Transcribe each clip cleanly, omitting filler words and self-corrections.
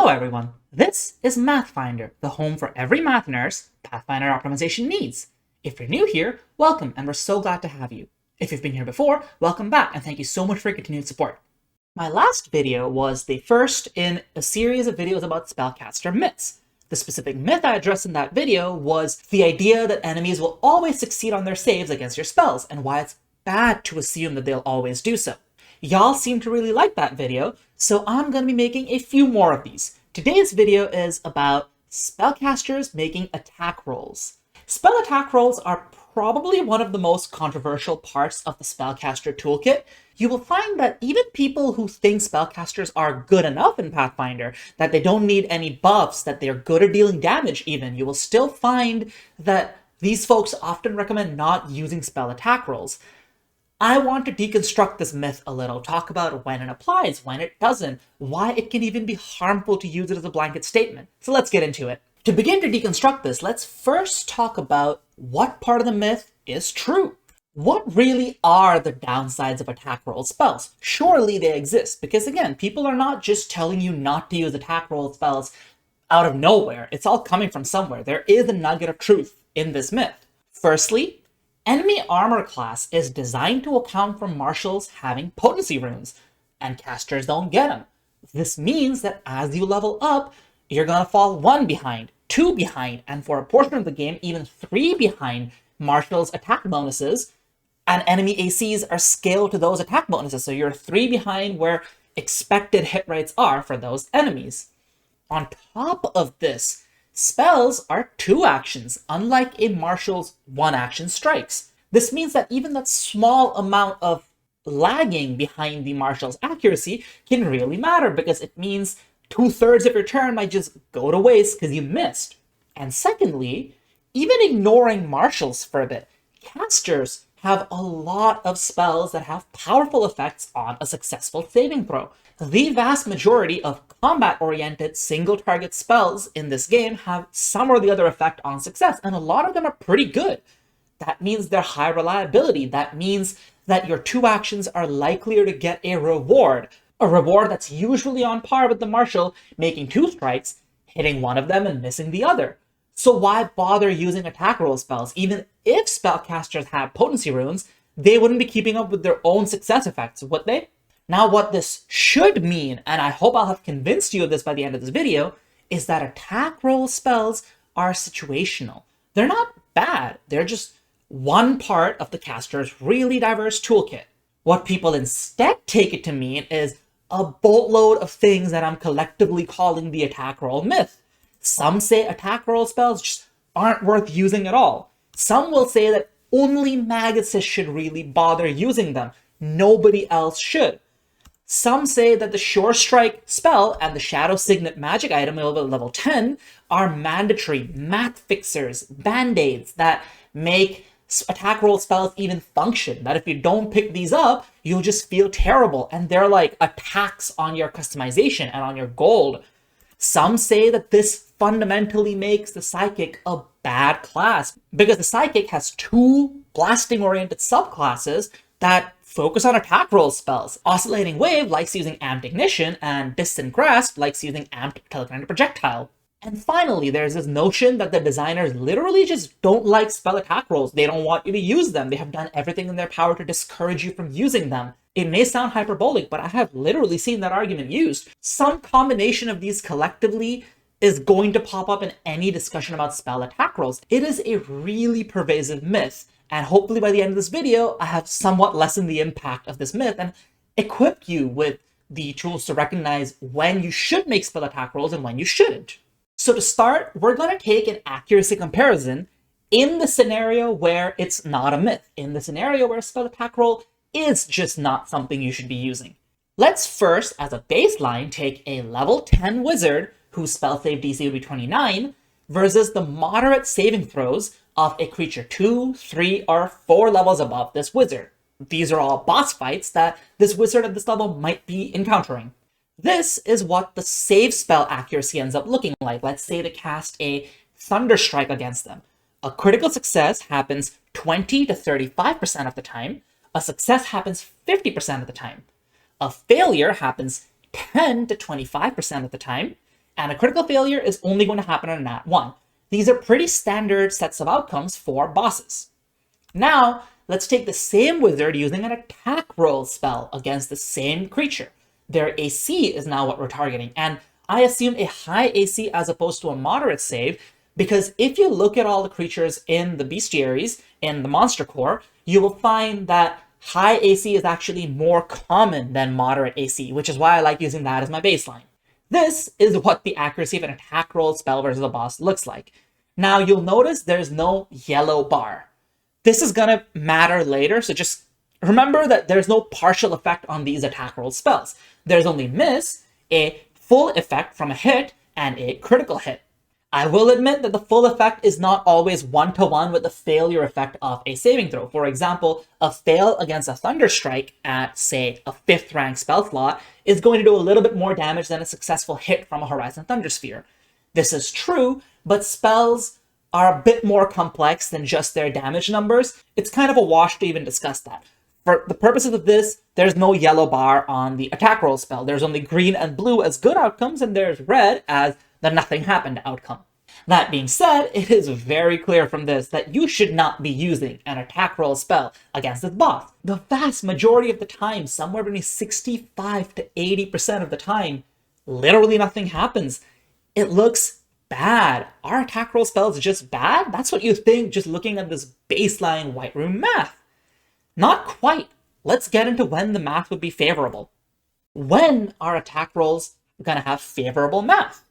Hello everyone, this is Mathfinder, the home for every math nerd's Pathfinder optimization needs. If you're new here, welcome and we're so glad to have you. If you've been here before, welcome back and thank you so much for your continued support. My last video was the first in a series of videos about spellcaster myths. The specific myth I addressed in that video was the idea that enemies will always succeed on their saves against your spells and why it's bad to assume that they'll always do so. Y'all seem to really like that video, so I'm going to be making a few more of these. Today's video is about spellcasters making attack rolls. Spell attack rolls are probably one of the most controversial parts of the spellcaster toolkit. You will find that even people who think spellcasters are good enough in Pathfinder, that they don't need any buffs, that they're good at dealing damage even, you will still find that these folks often recommend not using spell attack rolls. I want to deconstruct this myth a little, talk about when it applies, when it doesn't, why it can even be harmful to use it as a blanket statement. So let's get into it. To begin to deconstruct this, let's first talk about what part of the myth is true. What really are the downsides of attack roll spells? Surely they exist, because again, people are not just telling you not to use attack roll spells out of nowhere. It's all coming from somewhere. There is a nugget of truth in this myth. Firstly, enemy armor class is designed to account for martials having potency runes, and casters don't get them. This means that as you level up, you're gonna fall 1 behind, 2 behind, and for a portion of the game, even 3 behind martials' attack bonuses, and enemy ACs are scaled to those attack bonuses, so you're 3 behind where expected hit rates are for those enemies. On top of this, spells are 2 actions, unlike a martial's 1 action strikes. This means that even that small amount of lagging behind the martial's accuracy can really matter, because it means 2/3 of your turn might just go to waste because you missed. And secondly, even ignoring martials for a bit, casters have a lot of spells that have powerful effects on a successful saving throw. The vast majority of combat-oriented single-target spells in this game have some or the other effect on success, and a lot of them are pretty good. That means they're high reliability. That means that your 2 actions are likelier to get a reward that's usually on par with the martial making 2 strikes, hitting one of them and missing the other. So why bother using attack roll spells? Even if spellcasters have potency runes, they wouldn't be keeping up with their own success effects, would they? Now what this should mean, and I hope I'll have convinced you of this by the end of this video, is that attack roll spells are situational. They're not bad, they're just one part of the caster's really diverse toolkit. What people instead take it to mean is a boatload of things that I'm collectively calling the attack roll myth. Some say attack roll spells just aren't worth using at all. Some will say that only Maguses should really bother using them. Nobody else should. Some say that the Sure Strike spell and the Shadow Signet magic item at level 10 are mandatory math fixers, band-aids that make attack roll spells even function. That if you don't pick these up, you'll just feel terrible, and they're like attacks on your customization and on your gold. Some say that this fundamentally makes the Psychic a bad class, because the Psychic has 2 blasting-oriented subclasses that focus on attack roll spells. Oscillating Wave likes using Amped Ignition, and Distant Grasp likes using Amped Telekinetic Projectile. And finally, there's this notion that the designers literally just don't like spell attack rolls. They don't want you to use them. They have done everything in their power to discourage you from using them. It may sound hyperbolic, but I have literally seen that argument used. Some combination of these collectively is going to pop up in any discussion about spell attack rolls. It is a really pervasive myth, and hopefully by the end of this video, I have somewhat lessened the impact of this myth and equipped you with the tools to recognize when you should make spell attack rolls and when you shouldn't. So to start, we're going to take an accuracy comparison in the scenario where it's not a myth, in the scenario where a spell attack roll is just not something you should be using. Let's first, as a baseline, take a level 10 wizard whose spell save DC would be 29 versus the moderate saving throws of a creature 2, 3, or 4 levels above this wizard. These are all boss fights that this wizard at this level might be encountering. This is what the save spell accuracy ends up looking like. Let's say to cast a Thunder Strike against them. A critical success happens 20 to 35% of the time. A success happens 50% of the time. A failure happens 10 to 25% of the time. and a critical failure is only going to happen on a nat 1. These are pretty standard sets of outcomes for bosses. Now, let's take the same wizard using an attack roll spell against the same creature. Their AC is now what we're targeting, and I assume a high AC as opposed to a moderate save, because if you look at all the creatures in the bestiaries, in the monster core, you will find that high AC is actually more common than moderate AC, which is why I like using that as my baseline. This is what the accuracy of an attack roll spell versus a boss looks like. Now you'll notice there's no yellow bar. This is gonna matter later, so just remember that there's no partial effect on these attack roll spells. There's only miss, a full effect from a hit, and a critical hit. I will admit that the full effect is not always one-to-one with the failure effect of a saving throw. For example, a fail against a Thunder Strike at, say, a 5th rank spell slot is going to do a little bit more damage than a successful hit from a Horizon Thunder Sphere. This is true, but spells are a bit more complex than just their damage numbers. It's kind of a wash to even discuss that. For the purposes of this, there's no yellow bar on the attack roll spell. There's only green and blue as good outcomes, and there's red as the nothing happened outcome. That being said, it is very clear from this that you should not be using an attack roll spell against this boss. The vast majority of the time, somewhere between 65 to 80% of the time, literally nothing happens. It looks bad. Are attack roll spells just bad? That's what you think just looking at this baseline White Room math. Not quite. Let's get into when the math would be favorable. When are attack rolls going to have favorable math?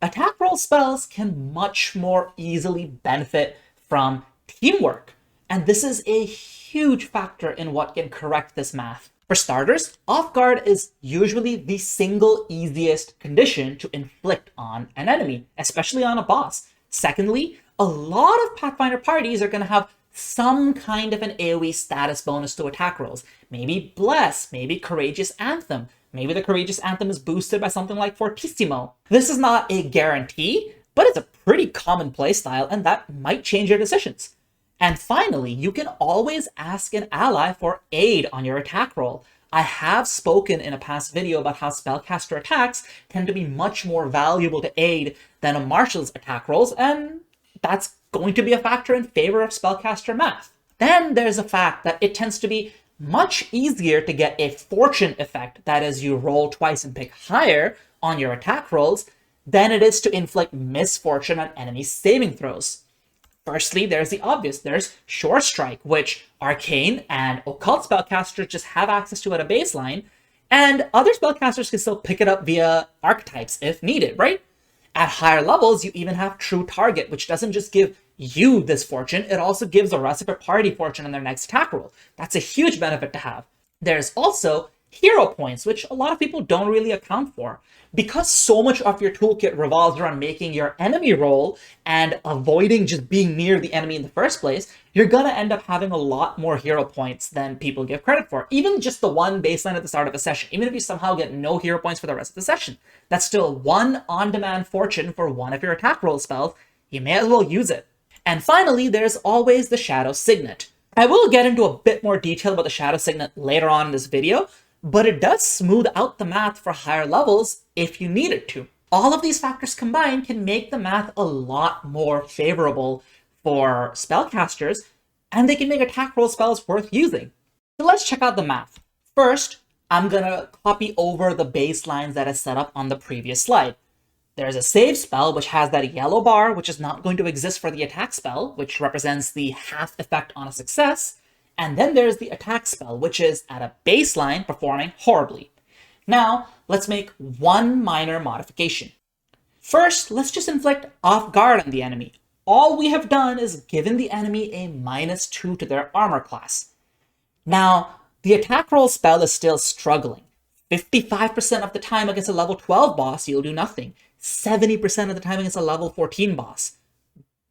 Attack roll spells can much more easily benefit from teamwork, and this is a huge factor in what can correct this math. For starters, off guard is usually the single easiest condition to inflict on an enemy, especially on a boss. Secondly, a lot of Pathfinder parties are going to have some kind of an AoE status bonus to attack rolls. Maybe Bless, maybe Courageous Anthem. Maybe the Courageous Anthem is boosted by something like Fortissimo. This is not a guarantee, but it's a pretty common playstyle, and that might change your decisions. And finally, you can always ask an ally for aid on your attack roll. I have spoken in a past video about how spellcaster attacks tend to be much more valuable to aid than a marshal's attack rolls, and that's going to be a factor in favor of spellcaster math. Then there's the fact that it tends to be much easier to get a fortune effect, that is, you roll twice and pick higher on your attack rolls, than it is to inflict misfortune on enemy saving throws. Firstly, there's the obvious. There's Sure Strike, which Arcane and Occult spellcasters just have access to at a baseline, and other spellcasters can still pick it up via archetypes if needed, right? At higher levels, you even have True Target, which doesn't just give you this fortune, it also gives the rest of your party fortune on their next attack roll. That's a huge benefit to have. There's also hero points, which a lot of people don't really account for. Because so much of your toolkit revolves around making your enemy roll and avoiding just being near the enemy in the first place, you're gonna end up having a lot more hero points than people give credit for. Even just the one baseline at the start of a session, even if you somehow get no hero points for the rest of the session, that's still one on-demand fortune for one of your attack roll spells. You may as well use it. And finally, there's always the Shadow Signet. I will get into a bit more detail about the Shadow Signet later on in this video, but it does smooth out the math for higher levels if you need it to. All of these factors combined can make the math a lot more favorable for spellcasters, and they can make attack roll spells worth using. So let's check out the math. First, I'm gonna copy over the baselines that I set up on the previous slide. There's a save spell, which has that yellow bar, which is not going to exist for the attack spell, which represents the half effect on a success. And then there's the attack spell, which is at a baseline performing horribly. Now, let's make one minor modification. First, let's just inflict off guard on the enemy. All we have done is given the enemy a -2 to their armor class. Now, the attack roll spell is still struggling. 55% of the time against a level 12 boss, you'll do nothing. 70% of the time against a level 14 boss.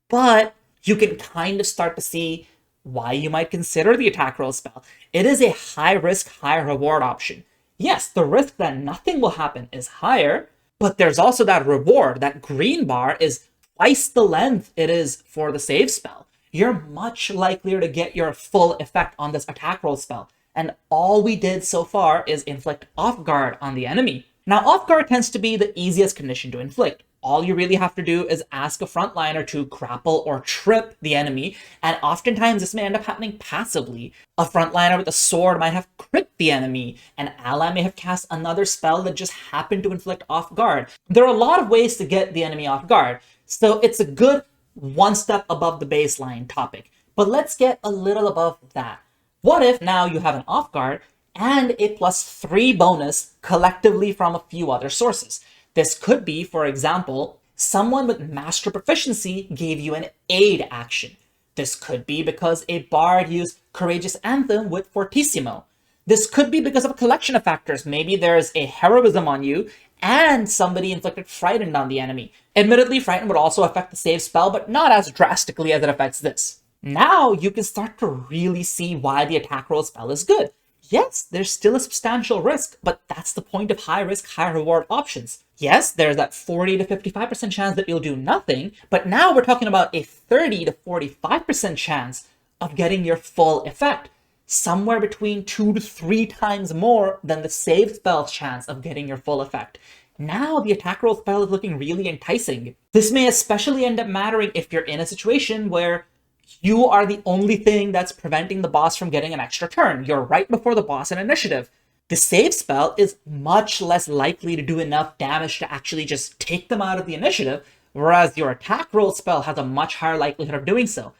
But you can kind of start to see why you might consider the attack roll spell. It is a high risk, high reward option. Yes, the risk that nothing will happen is higher, but there's also that reward. That green bar is twice the length it is for the save spell. You're much likelier to get your full effect on this attack roll spell. And all we did so far is inflict off guard on the enemy. Now, off guard tends to be the easiest condition to inflict. All you really have to do is ask a frontliner to grapple or trip the enemy, and oftentimes this may end up happening passively. A frontliner with a sword might have crit the enemy, an ally may have cast another spell that just happened to inflict off guard. There are a lot of ways to get the enemy off guard, so it's a good one step above the baseline topic. But let's get a little above that. What if now you have an off guard and a +3 bonus collectively from a few other sources? This could be, for example, someone with master proficiency gave you an aid action. This could be because a bard used Courageous Anthem with Fortissimo. This could be because of a collection of factors. Maybe there's a heroism on you and somebody inflicted Frightened on the enemy. Admittedly, Frightened would also affect the save spell, but not as drastically as it affects this. Now you can start to really see why the attack roll spell is good. Yes, there's still a substantial risk, but that's the point of high risk, high reward options. Yes, there's that 40 to 55% chance that you'll do nothing, but now we're talking about a 30 to 45% chance of getting your full effect. Somewhere between 2 to 3 times more than the save spell's chance of getting your full effect. Now the attack roll spell is looking really enticing. This may especially end up mattering if you're in a situation where you are the only thing that's preventing the boss from getting an extra turn. You're right before the boss in initiative. The save spell is much less likely to do enough damage to actually just take them out of the initiative, whereas your attack roll spell has a much higher likelihood of doing so.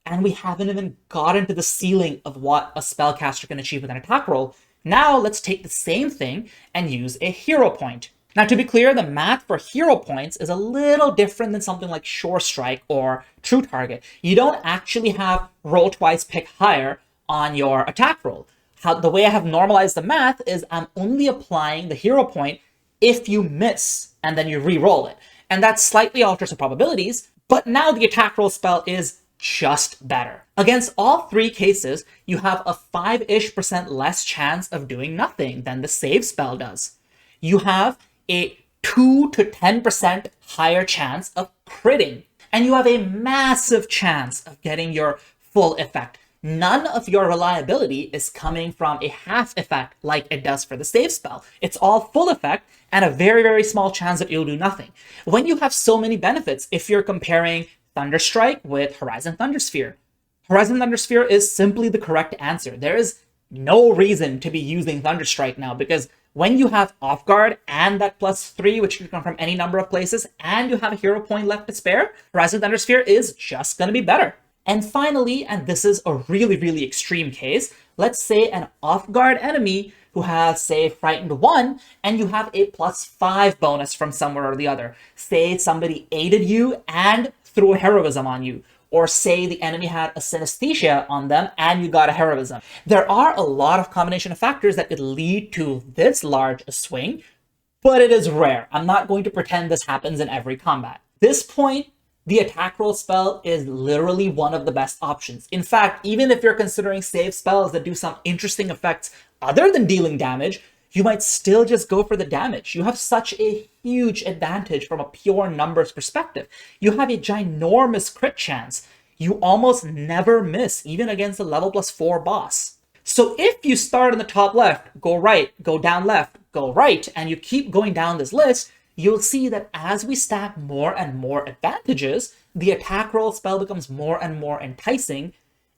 And we haven't even gotten to the ceiling of what a spellcaster can achieve with an attack roll. Now let's take the same thing and use a hero point. Now, to be clear, the math for hero points is a little different than something like Sure Strike or True Target. You don't actually have roll twice, pick higher on your attack roll. The way I have normalized the math is I'm only applying the hero point if you miss and then you re-roll it. And that slightly alters the probabilities, but now the attack roll spell is just better. Against all 3 cases, you have a 5-ish% less chance of doing nothing than the save spell does. You have a 2 to 10% higher chance of critting, and you have a massive chance of getting your full effect. None of your reliability is coming from a half effect like it does for the save spell. It's all full effect and a very, very small chance that you'll do nothing. When you have so many benefits, if you're comparing Thunderstrike with Horizon Thundersphere, Horizon Thundersphere is simply the correct answer. There is no reason to be using Thunderstrike now, because when you have off guard and that +3, which can come from any number of places, and you have a hero point left to spare, Horizon Thundersphere is just going to be better. And finally, and this is a really, really extreme case, let's say an off guard enemy who has, say, Frightened 1, and you have a +5 bonus from somewhere or the other. Say somebody aided you and threw a heroism on you. Or say the enemy had a synesthesia on them and you got a heroism. There are a lot of combination of factors that could lead to this large a swing, but it is rare. I'm not going to pretend this happens in every combat. At this point, the attack roll spell is literally one of the best options. In fact, even if you're considering save spells that do some interesting effects other than dealing damage, you might still just go for the damage. You have such a huge advantage from a pure numbers perspective. You have a ginormous crit chance. You almost never miss, even against a level +4 boss. So if you start on the top left, go right, go down left, go right, and you keep going down this list, you'll see that as we stack more and more advantages, the attack roll spell becomes more and more enticing.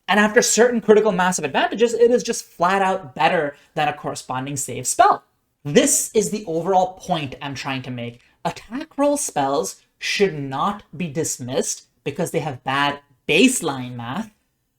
And after certain critical mass of advantages, it is just flat out better than a corresponding save spell. This is the overall point I'm trying to make. Attack roll spells should not be dismissed because they have bad baseline math,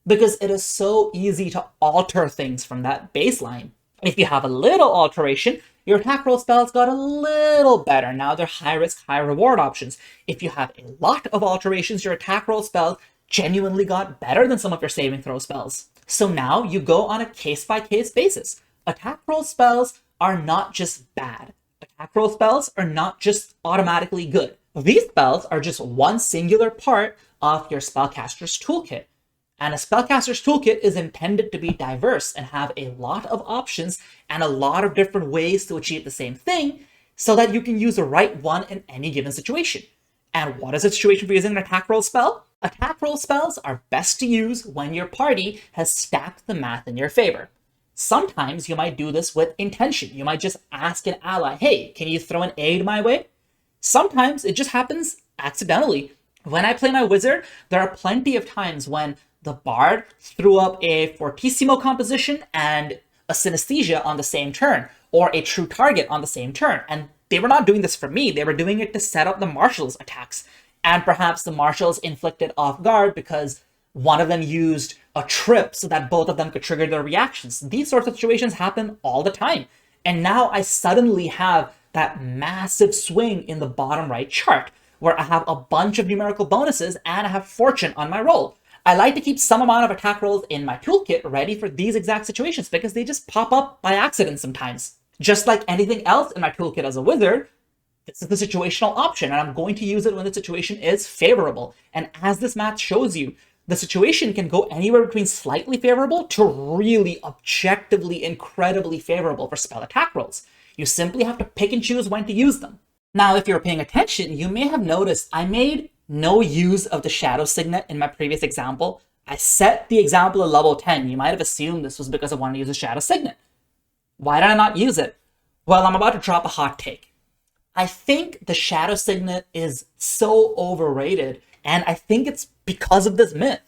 because it is so easy to alter things from that baseline. If you have a little alteration, your attack roll spells got a little better. Now they're high risk, high reward options. If you have a lot of alterations, your attack roll spells genuinely got better than some of your saving throw spells. So now you go on a case-by-case basis. Attack roll spells are not just bad. Attack roll spells are not just automatically good. These spells are just one singular part of your spellcaster's toolkit. And a spellcaster's toolkit is intended to be diverse and have a lot of options and a lot of different ways to achieve the same thing so that you can use the right one in any given situation. And what is a situation for using an attack roll spell? Attack roll spells are best to use when your party has stacked the math in your favor. Sometimes you might do this with intention. You might just ask an ally, hey, can you throw an aid my way? Sometimes it just happens accidentally. When I play my wizard, there are plenty of times when the bard threw up a fortissimo composition and a synesthesia on the same turn, or a true target on the same turn. And they were not doing this for me, they were doing it to set up the marshals' attacks. And perhaps the marshals inflicted off guard because one of them used a trip so that both of them could trigger their reactions. These sorts of situations happen all the time. And now I suddenly have that massive swing in the bottom right chart, where I have a bunch of numerical bonuses and I have fortune on my roll. I like to keep some amount of attack rolls in my toolkit ready for these exact situations because they just pop up by accident sometimes. Just like anything else in my toolkit as a wizard, this is the situational option, and I'm going to use it when the situation is favorable. And as this math shows you, the situation can go anywhere between slightly favorable to really objectively incredibly favorable for spell attack rolls. You simply have to pick and choose when to use them. Now, if you're paying attention, you may have noticed I made no use of the Shadow Signet in my previous example. I set the example at level 10. You might have assumed this was because I wanted to use a Shadow Signet. Why did I not use it? Well, I'm about to drop a hot take. I think the Shadow Signet is so overrated, and I think it's because of this myth.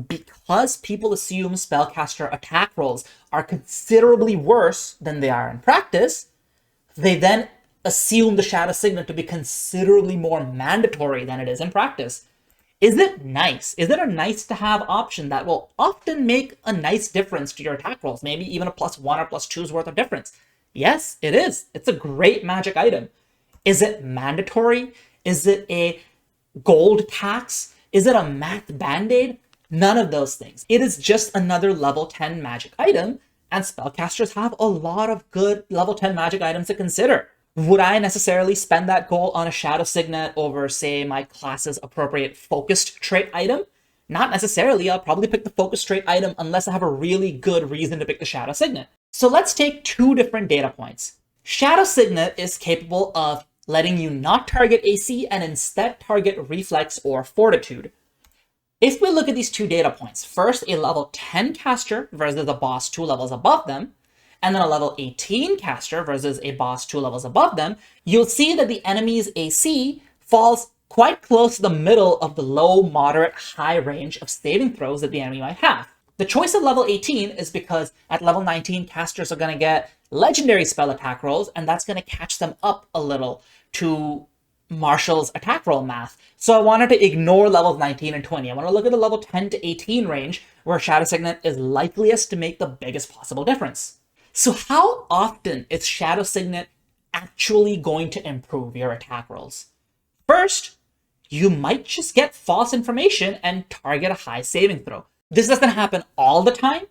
Because people assume spellcaster attack rolls are considerably worse than they are in practice, they then assume the Shadow Signet to be considerably more mandatory than it is in practice. Is it nice? Is it a nice to have option that will often make a nice difference to your attack rolls? Maybe even a +1 or +2's worth of difference. Yes, it is. It's a great magic item. Is it mandatory? Is it a gold tax? Is it a math band-aid? None of those things. It is just another level 10 magic item, and spellcasters have a lot of good level 10 magic items to consider. Would I necessarily spend that gold on a Shadow Signet over, say, my class's appropriate focused trait item? Not necessarily. I'll probably pick the focused trait item unless I have a really good reason to pick the Shadow Signet. So let's take two different data points. Shadow Signet is capable of letting you not target AC and instead target reflex or fortitude. If we look at these two data points, first a level 10 caster versus a boss 2 levels above them, and then a level 18 caster versus a boss 2 levels above them, you'll see that the enemy's AC falls quite close to the middle of the low, moderate, high range of saving throws that the enemy might have. The choice of level 18 is because at level 19, casters are going to get legendary spell attack rolls, and that's going to catch them up a little to Marshall's attack roll math. So I wanted to ignore levels 19 and 20. I want to look at the level 10 to 18 range, where Shadow Signet is likeliest to make the biggest possible difference. So how often is Shadow Signet actually going to improve your attack rolls? First, you might just get false information and target a high saving throw. This doesn't happen all the time,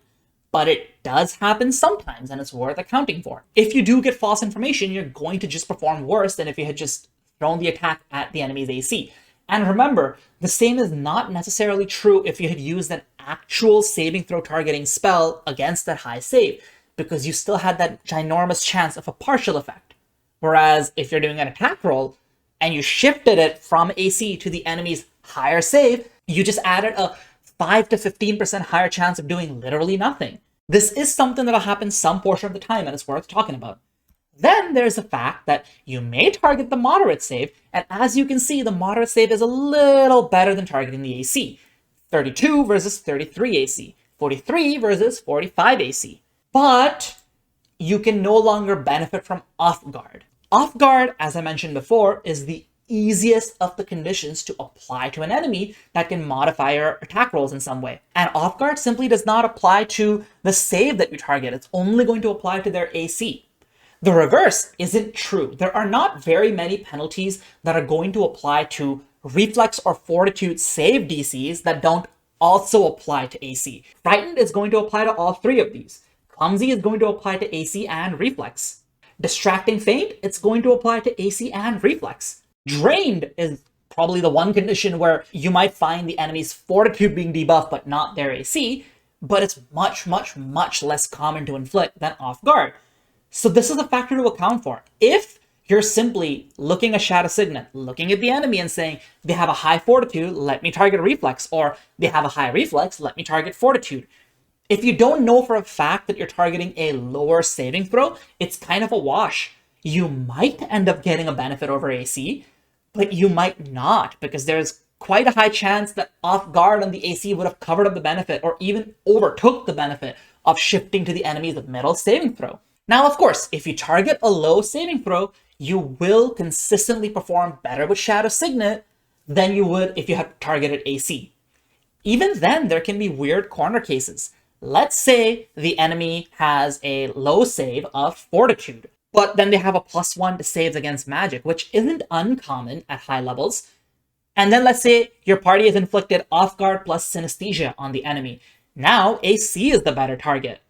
but it does happen sometimes, and it's worth accounting for. If you do get false information, you're going to just perform worse than if you had just thrown the attack at the enemy's AC. And remember, the same is not necessarily true if you had used an actual saving throw targeting spell against that high save, because you still had that ginormous chance of a partial effect. Whereas if you're doing an attack roll and you shifted it from AC to the enemy's higher save, you just added a 5 to 15% higher chance of doing literally nothing. This is something that'll happen some portion of the time, and it's worth talking about. Then there's the fact that you may target the moderate save, and as you can see, the moderate save is a little better than targeting the AC. 32 versus 33 AC, 43 versus 45 AC. But you can no longer benefit from off guard. Off guard, as I mentioned before, is the easiest of the conditions to apply to an enemy that can modify your attack rolls in some way. And off guard simply does not apply to the save that you target. It's only going to apply to their AC. The reverse isn't true. There are not very many penalties that are going to apply to reflex or fortitude save DCs that don't also apply to AC. Frightened is going to apply to all three of these. Clumsy is going to apply to AC and reflex. Distracting Feint, it's going to apply to AC and reflex. Drained is probably the one condition where you might find the enemy's fortitude being debuffed but not their AC, but it's much, much, much less common to inflict than off guard. So this is a factor to account for. If you're simply looking at Shadow Signet, looking at the enemy and saying, they have a high fortitude, let me target reflex, or they have a high reflex, let me target fortitude. If you don't know for a fact that you're targeting a lower saving throw, it's kind of a wash. You might end up getting a benefit over AC, but you might not, because there's quite a high chance that off guard on the AC would have covered up the benefit or even overtook the benefit of shifting to the enemy's middle saving throw. Now, of course, if you target a low saving throw, you will consistently perform better with Shadow Signet than you would if you had targeted AC. Even then, there can be weird corner cases. Let's say the enemy has a low save of Fortitude, but then they have a +1 to saves against magic, which isn't uncommon at high levels. And then let's say your party has inflicted off guard plus synesthesia on the enemy. Now AC is the better target.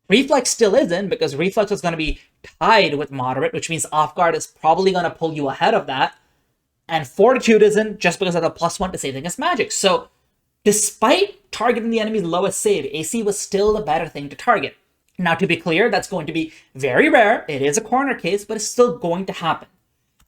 Reflex still isn't, because reflex is going to be tied with moderate, which means off guard is probably going to pull you ahead of that. And Fortitude isn't, just because of the +1 to save against magic. So despite targeting the enemy's lowest save, AC was still the better thing to target. Now, to be clear, that's going to be very rare. It is a corner case, but it's still going to happen.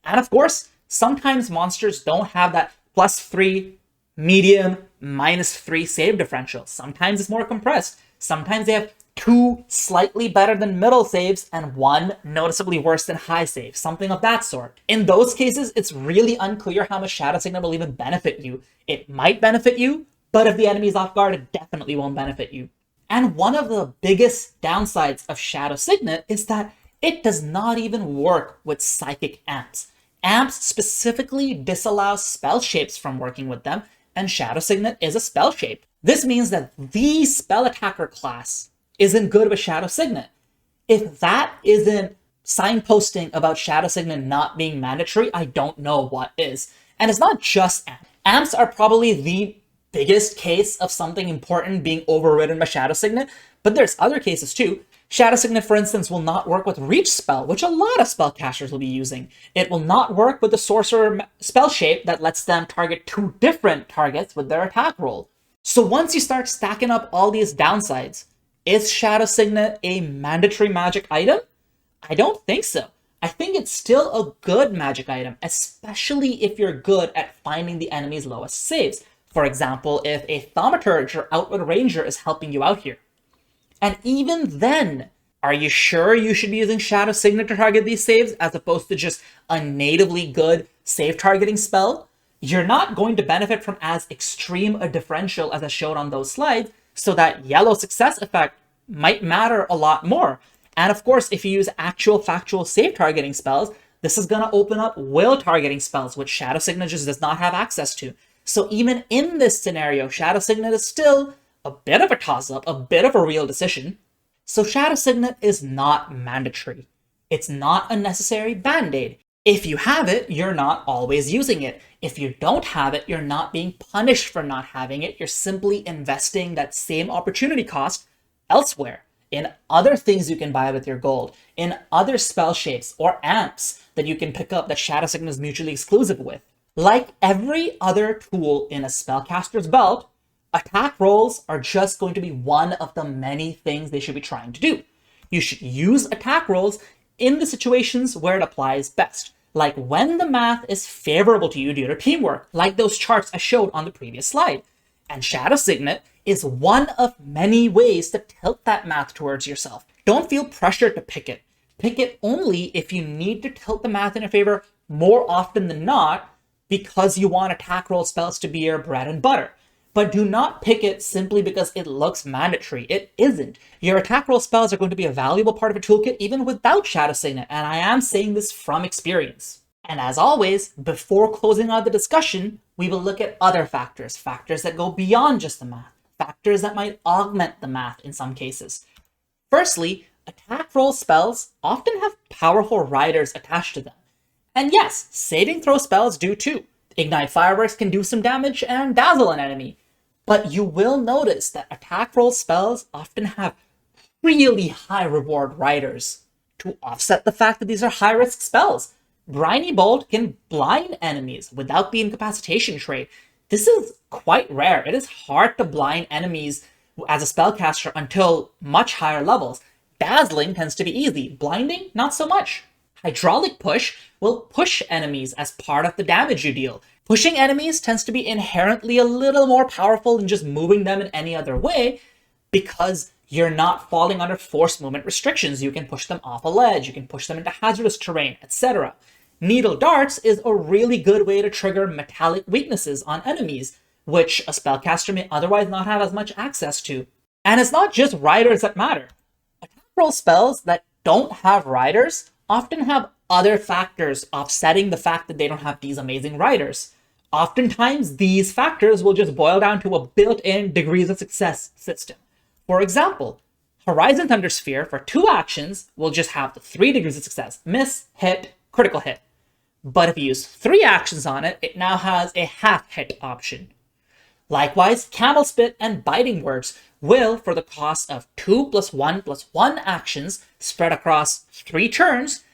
And of course, sometimes monsters don't have that +3, medium, -3 save differential. Sometimes it's more compressed. Sometimes they have 2 slightly better than middle saves and 1 noticeably worse than high save, something of that sort. In those cases, it's really unclear how much Shadow Signet will even benefit you. It might benefit you, but if the enemy's off guard, it definitely won't benefit you. And one of the biggest downsides of Shadow Signet is that it does not even work with psychic amps. Amps specifically disallow spell shapes from working with them, and Shadow Signet is a spell shape. This means that the spell attacker class isn't good with Shadow Signet. If that isn't signposting about Shadow Signet not being mandatory, I don't know what is. And it's not just amps. Amps are probably the biggest case of something important being overridden by Shadow Signet, but there's other cases too. Shadow Signet, for instance, will not work with Reach Spell, which a lot of spellcasters will be using. It will not work with the Sorcerer spell shape that lets them target 2 different targets with their attack roll. So once you start stacking up all these downsides, is Shadow Signet a mandatory magic item? I don't think so. I think it's still a good magic item, especially if you're good at finding the enemy's lowest saves. For example, if a Thaumaturge or Outward Ranger is helping you out here. And even then, are you sure you should be using Shadow Signet to target these saves as opposed to just a natively good save targeting spell? You're not going to benefit from as extreme a differential as I showed on those slides, so that yellow success effect might matter a lot more. And of course, if you use actual factual save targeting spells, this is going to open up will targeting spells, which Shadow Signet just does not have access to. So even in this scenario, Shadow Signet is still a bit of a toss-up, a bit of a real decision. So Shadow Signet is not mandatory. It's not a necessary band-aid. If you have it, you're not always using it. If you don't have it, you're not being punished for not having it. You're simply investing that same opportunity cost elsewhere, in other things you can buy with your gold, in other spell shapes or amps that you can pick up that Shadow Signet is mutually exclusive with. Like every other tool in a spellcaster's belt, attack rolls are just going to be one of the many things they should be trying to do. You should use attack rolls in the situations where it applies best, like when the math is favorable to you due to teamwork, like those charts I showed on the previous slide. And Shadow Signet is one of many ways to tilt that math towards yourself. Don't feel pressured to pick it. Pick it only if you need to tilt the math in your favor more often than not, because you want attack roll spells to be your bread and butter. But do not pick it simply because it looks mandatory. It isn't. Your attack roll spells are going to be a valuable part of a toolkit even without Shadow Signet, and I am saying this from experience. And as always, before closing out the discussion, we will look at other factors, factors that go beyond just the math, factors that might augment the math in some cases. Firstly, attack roll spells often have powerful riders attached to them. And yes, saving throw spells do too. Ignite Fireworks can do some damage and dazzle an enemy. But you will notice that attack roll spells often have really high reward riders to offset the fact that these are high risk spells. Briny Bolt can blind enemies without the incapacitation trait. This is quite rare. It is hard to blind enemies as a spellcaster until much higher levels. Dazzling tends to be easy. Blinding, not so much. Hydraulic Push will push enemies as part of the damage you deal. Pushing enemies tends to be inherently a little more powerful than just moving them in any other way, because You're not falling under forced movement restrictions. You can push them off a ledge, you can push them into hazardous terrain, etc. Needle darts is a really good way to trigger metallic weaknesses on enemies, which a spellcaster may otherwise not have as much access to. And it's not just riders that matter. Attack roll spells that don't have riders often have other factors offsetting the fact that they don't have these amazing riders. Oftentimes, these factors will just boil down to a built-in degrees of success system. For example, Horizon Thunder Sphere for 2 actions will just have the 3 degrees of success: miss, hit, critical hit. But if you use 3 actions on it, it now has a half hit option. Likewise, Camel Spit and Biting Words will, for the cost of 2+1+1 actions spread across 3 turns,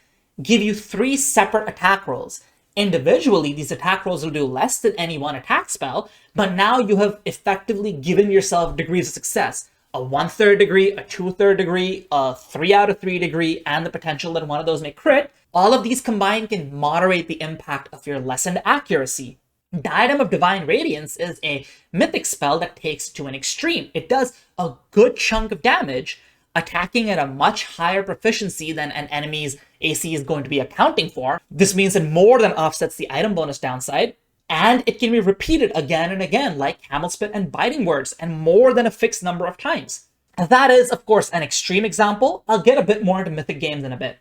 give you 3 separate attack rolls. Individually, these attack rolls will do less than any one attack spell, but now you have effectively given yourself degrees of success. A 1/3 degree, a 2/3 degree, a 3 out of 3 degree, and the potential that one of those may crit. All of these combined can moderate the impact of your lessened accuracy. Diadem of Divine Radiance is a mythic spell that takes to an extreme. It does a good chunk of damage, attacking at a much higher proficiency than an enemy's AC is going to be accounting for. This means it more than offsets the item bonus downside, and it can be repeated again and again, like Camel Spit and Biting Words, and more than a fixed number of times. That is, of course, an extreme example. I'll get a bit more into mythic games in a bit.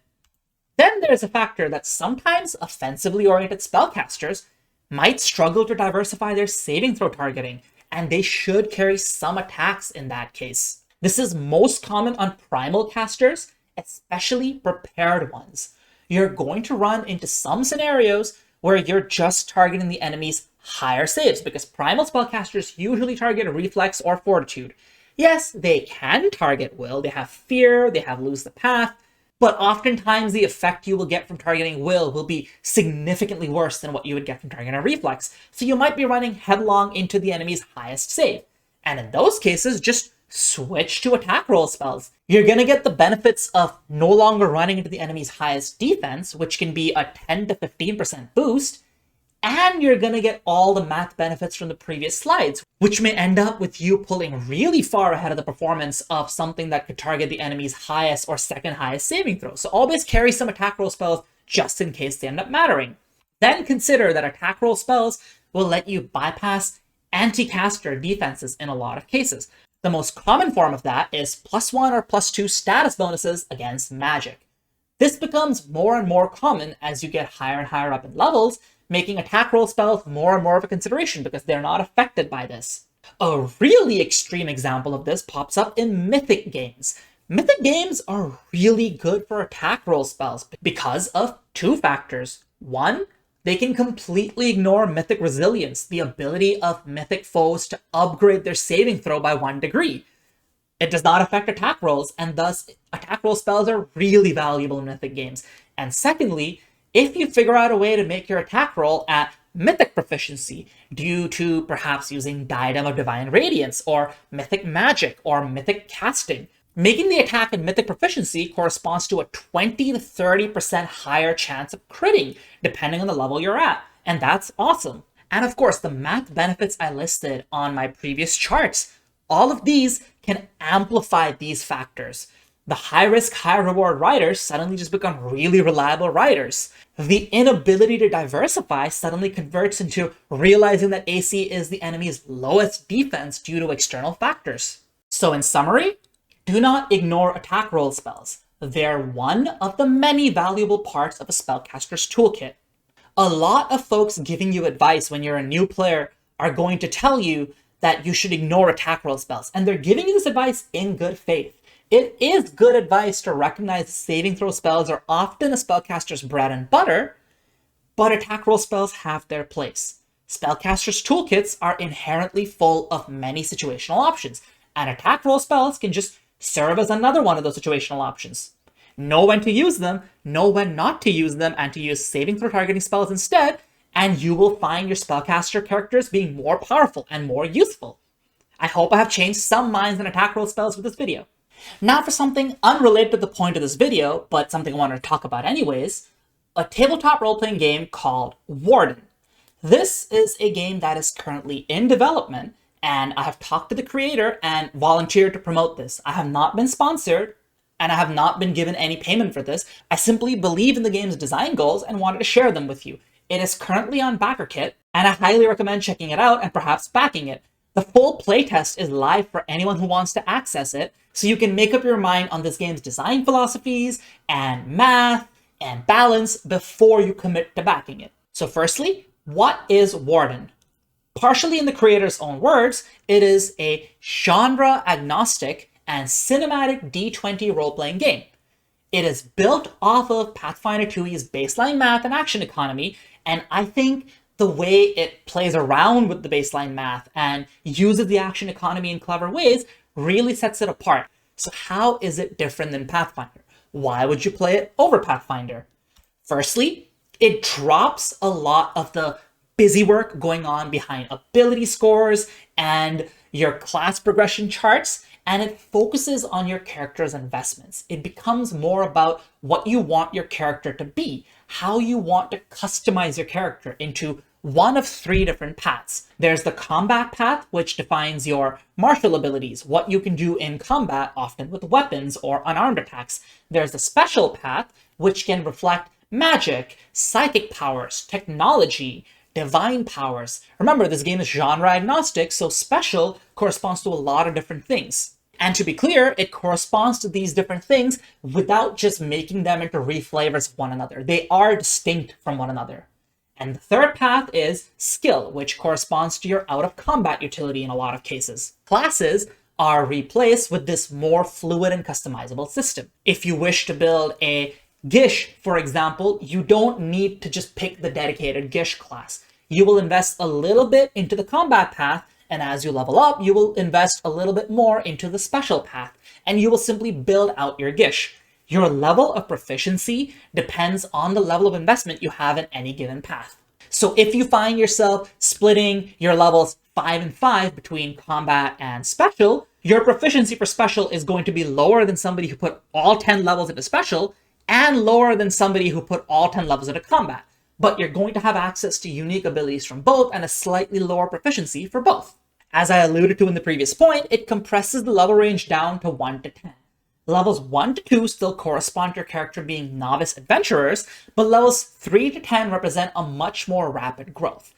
Then there's a factor that sometimes offensively oriented spellcasters might struggle to diversify their saving throw targeting, and they should carry some attacks in that case. This is most common on primal casters, especially prepared ones. You're going to run into some scenarios where you're just targeting the enemy's higher saves, because primal spellcasters usually target reflex or fortitude. Yes, they can target will, they have fear, they have lose the path, but oftentimes the effect you will get from targeting will be significantly worse than what you would get from targeting a reflex, so you might be running headlong into the enemy's highest save. And in those cases, just switch to attack roll spells. You're going to get the benefits of no longer running into the enemy's highest defense, which can be a 10 to 15% boost, and you're going to get all the math benefits from the previous slides, which may end up with you pulling really far ahead of the performance of something that could target the enemy's highest or second highest saving throw. So always carry some attack roll spells just in case they end up mattering. Then consider that attack roll spells will let you bypass anti-caster defenses in a lot of cases. The most common form of that is +1 or +2 status bonuses against magic. This becomes more and more common as you get higher and higher up in levels, making attack roll spells more and more of a consideration because they're not affected by this. A really extreme example of this pops up in mythic games. Mythic games are really good for attack roll spells because of 2 factors. 1, they can completely ignore mythic resilience, the ability of mythic foes to upgrade their saving throw by 1 degree. It does not affect attack rolls, and thus attack roll spells are really valuable in mythic games. And secondly, if you figure out a way to make your attack roll at mythic proficiency due to perhaps using Diadem of Divine Radiance or mythic magic or mythic casting, making the attack in mythic proficiency corresponds to a 20 to 30% higher chance of critting, depending on the level you're at. And that's awesome. And of course, the math benefits I listed on my previous charts, all of these can amplify these factors. The high-risk, high-reward riders suddenly just become really reliable riders. The inability to diversify suddenly converts into realizing that AC is the enemy's lowest defense due to external factors. So in summary, do not ignore attack roll spells. They're one of the many valuable parts of a spellcaster's toolkit. A lot of folks giving you advice when you're a new player are going to tell you that you should ignore attack roll spells, and they're giving you this advice in good faith. It is good advice to recognize that saving throw spells are often a spellcaster's bread and butter, but attack roll spells have their place. Spellcasters' toolkits are inherently full of many situational options, and attack roll spells can just serve as another one of those situational options. Know when to use them, know when not to use them, and to use saving throw targeting spells instead, and you will find your spellcaster characters being more powerful and more useful. I hope I have changed some minds on attack roll spells with this video. Now for something unrelated to the point of this video, but something I wanted to talk about anyways, a tabletop role-playing game called WARDEN. This is a game that is currently in development, and I have talked to the creator and volunteered to promote this. I have not been sponsored, and I have not been given any payment for this. I simply believe in the game's design goals and wanted to share them with you. It is currently on BackerKit, and I highly recommend checking it out and perhaps backing it. The full playtest is live for anyone who wants to access it, so you can make up your mind on this game's design philosophies and math and balance before you commit to backing it. So firstly, what is Warden? Partially in the creator's own words, it is a genre-agnostic and cinematic D20 role-playing game. It is built off of Pathfinder 2e's baseline math and action economy, and I think the way it plays around with the baseline math and uses the action economy in clever ways really sets it apart. So how is it different than Pathfinder? Why would you play it over Pathfinder? Firstly, it drops a lot of the busy work going on behind ability scores and your class progression charts, and it focuses on your character's investments. It becomes more about what you want your character to be, how you want to customize your character into one of 3 different paths. There's the combat path, which defines your martial abilities, what you can do in combat, often with weapons or unarmed attacks. There's the special path, which can reflect magic, psychic powers, technology, divine powers. Remember, this game is genre agnostic, so special corresponds to a lot of different things. And to be clear, it corresponds to these different things without just making them into reflavors of one another. They are distinct from one another. And the third path is skill, which corresponds to your out-of-combat utility in a lot of cases. Classes are replaced with this more fluid and customizable system. If you wish to build a Gish, for example, you don't need to just pick the dedicated Gish class. You will invest a little bit into the combat path, and as you level up, you will invest a little bit more into the special path, and you will simply build out your Gish. Your level of proficiency depends on the level of investment you have in any given path. So if you find yourself splitting your levels 5 and 5 between combat and special, your proficiency for special is going to be lower than somebody who put all 10 levels into special, and lower than somebody who put all 10 levels into combat. But you're going to have access to unique abilities from both and a slightly lower proficiency for both. As I alluded to in the previous point, it compresses the level range down to 1 to 10. Levels 1 to 2 still correspond to your character being novice adventurers, but levels 3 to 10 represent a much more rapid growth.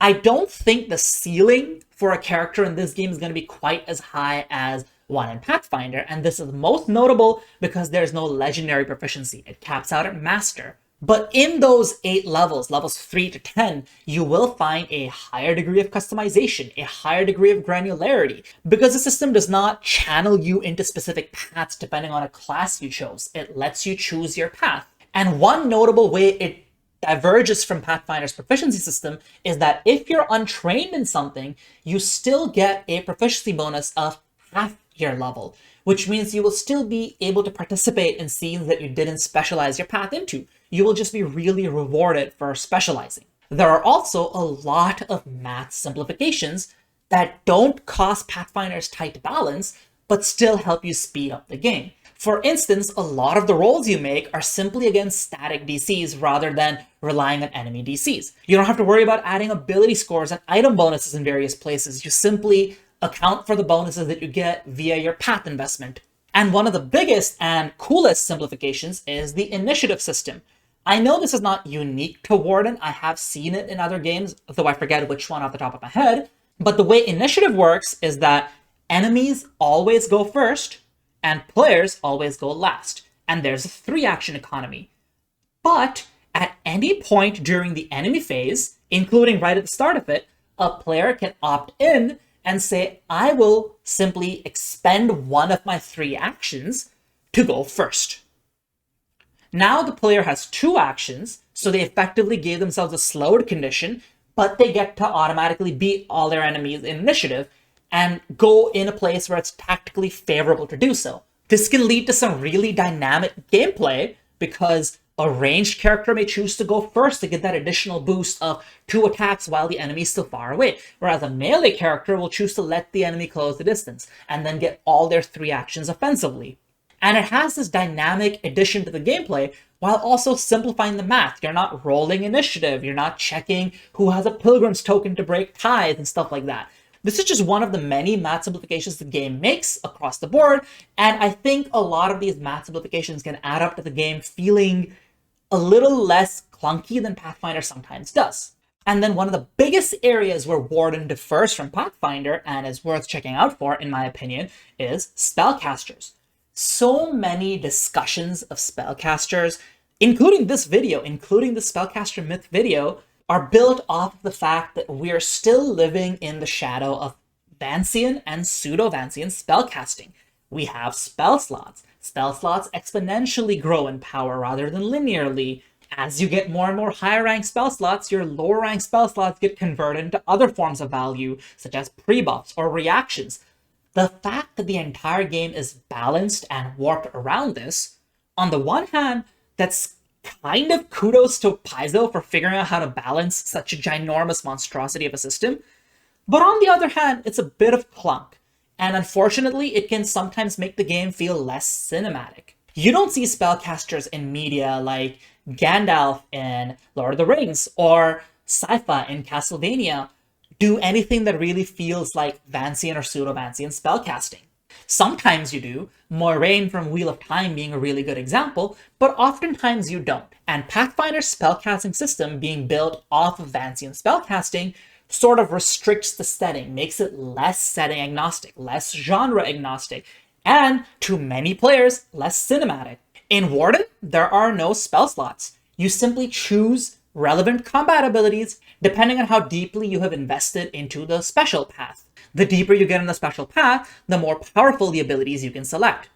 I don't think the ceiling for a character in this game is going to be quite as high as one in Pathfinder, and this is most notable because there's no legendary proficiency. It caps out at master. But in those 8 levels, levels 3 to 10, you will find a higher degree of customization, a higher degree of granularity, because the system does not channel you into specific paths depending on a class you chose. It lets you choose your path. And one notable way it diverges from Pathfinder's proficiency system is that if you're untrained in something, you still get a proficiency bonus of half your level, which means you will still be able to participate in scenes that you didn't specialize your path into. You will just be really rewarded for specializing. There are also a lot of math simplifications that don't cost Pathfinder's tight balance, but still help you speed up the game. For instance, a lot of the rolls you make are simply against static DCs rather than relying on enemy DCs. You don't have to worry about adding ability scores and item bonuses in various places. You simply account for the bonuses that you get via your path investment. And one of the biggest and coolest simplifications is the initiative system. I know this is not unique to Warden. I have seen it in other games, though I forget which one off the top of my head. But the way initiative works is that enemies always go first and players always go last. And there's a 3-action economy. But at any point during the enemy phase, including right at the start of it, a player can opt in and say, I will simply expend one of my 3 actions to go first. Now the player has 2 actions, so they effectively gave themselves a slowed condition, but they get to automatically beat all their enemies in initiative and go in a place where it's tactically favorable to do so. This can lead to some really dynamic gameplay because a ranged character may choose to go first to get that additional boost of 2 attacks while the enemy is still far away, whereas a melee character will choose to let the enemy close the distance and then get all their 3 actions offensively. And it has this dynamic addition to the gameplay while also simplifying the math. You're not rolling initiative, you're not checking who has a pilgrim's token to break ties and stuff like that. This is just one of the many math simplifications the game makes across the board, and I think a lot of these math simplifications can add up to the game feeling a little less clunky than Pathfinder sometimes does. And then one of the biggest areas where Warden differs from Pathfinder and is worth checking out for, in my opinion, is spellcasters. So many discussions of spellcasters, including this video, including the Spellcaster Myth video, are built off of the fact that we're still living in the shadow of Vancian and pseudo-Vancian spellcasting. We have spell slots. Spell slots exponentially grow in power rather than linearly. As you get more and more higher rank spell slots, your lower rank spell slots get converted into other forms of value, such as pre-buffs or reactions. The fact that the entire game is balanced and warped around this, on the one hand, that's kind of kudos to Paizo for figuring out how to balance such a ginormous monstrosity of a system, but on the other hand, it's a bit of clunk, and unfortunately, it can sometimes make the game feel less cinematic. You don't see spellcasters in media like Gandalf in Lord of the Rings or Sypha in Castlevania do anything that really feels like Vancian or pseudo-Vancian spellcasting. Sometimes you do, Moiraine from Wheel of Time being a really good example, but oftentimes you don't. And Pathfinder's spellcasting system being built off of Vancian spellcasting sort of restricts the setting, makes it less setting agnostic, less genre agnostic, and to many players, less cinematic. In Warden, there are no spell slots. You simply choose relevant combat abilities depending on how deeply you have invested into the special path. The deeper you get in the special path, the more powerful the abilities you can select.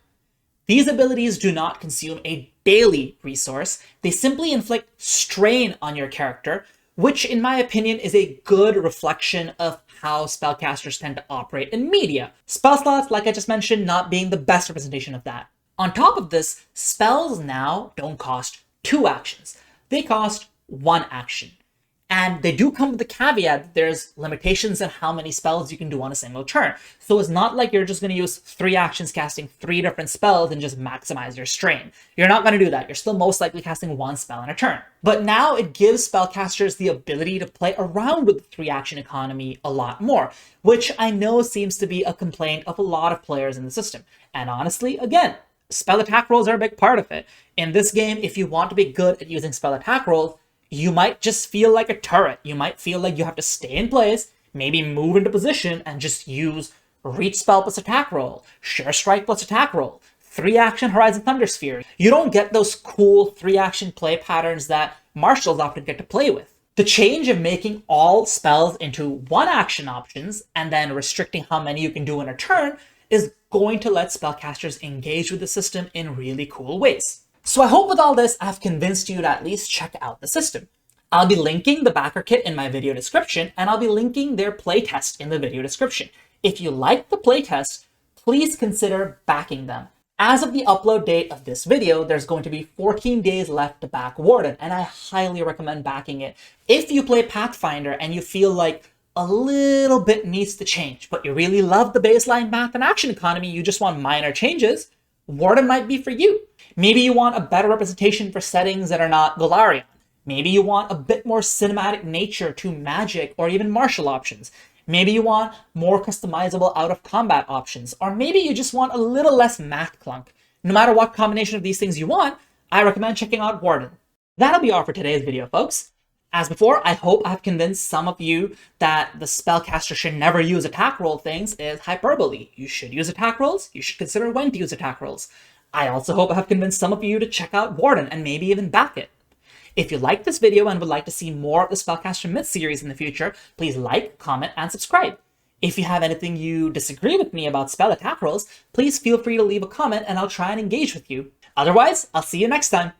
These abilities do not consume a daily resource. They simply inflict strain on your character, which in my opinion is a good reflection of how spellcasters tend to operate in media. Spell slots, like I just mentioned, not being the best representation of that. On top of this, spells now don't cost 2 actions. They cost 1 action. And they do come with the caveat that there's limitations on how many spells you can do on a single turn. So it's not like you're just going to use 3 actions casting 3 different spells and just maximize your strain. You're not going to do that. You're still most likely casting 1 spell in a turn. But now it gives spellcasters the ability to play around with the 3 action economy a lot more, which I know seems to be a complaint of a lot of players in the system. And honestly, again, spell attack rolls are a big part of it. In this game, if you want to be good at using spell attack rolls, you might just feel like a turret. You might feel like you have to stay in place, maybe move into position, and just use reach spell plus attack roll, sure strike plus attack roll, 3 action Horizon Thunder Sphere. You don't get those cool 3 action play patterns that martials often get to play with. The change of making all spells into 1 action options and then restricting how many you can do in a turn is going to let spellcasters engage with the system in really cool ways. So I hope with all this, I've convinced you to at least check out the system. I'll be linking the backer kit in my video description, and I'll be linking their playtest in the video description. If you like the playtest, please consider backing them. As of the upload date of this video, there's going to be 14 days left to back Warden, and I highly recommend backing it. If you play Pathfinder and you feel like a little bit needs to change, but you really love the baseline math and action economy, you just want minor changes, Warden might be for you. Maybe you want a better representation for settings that are not Golarion. Maybe you want a bit more cinematic nature to magic or even martial options. Maybe you want more customizable out-of-combat options. Or maybe you just want a little less math clunk. No matter what combination of these things you want, I recommend checking out Warden. That'll be all for today's video, folks. As before, I hope I've convinced some of you that the spellcaster should never use attack roll things is hyperbole. You should use attack rolls. You should consider when to use attack rolls. I also hope I have convinced some of you to check out Warden and maybe even back it. If you liked this video and would like to see more of the Spellcaster Myth series in the future, please like, comment, and subscribe. If you have anything you disagree with me about spell attack rolls, please feel free to leave a comment and I'll try and engage with you. Otherwise, I'll see you next time.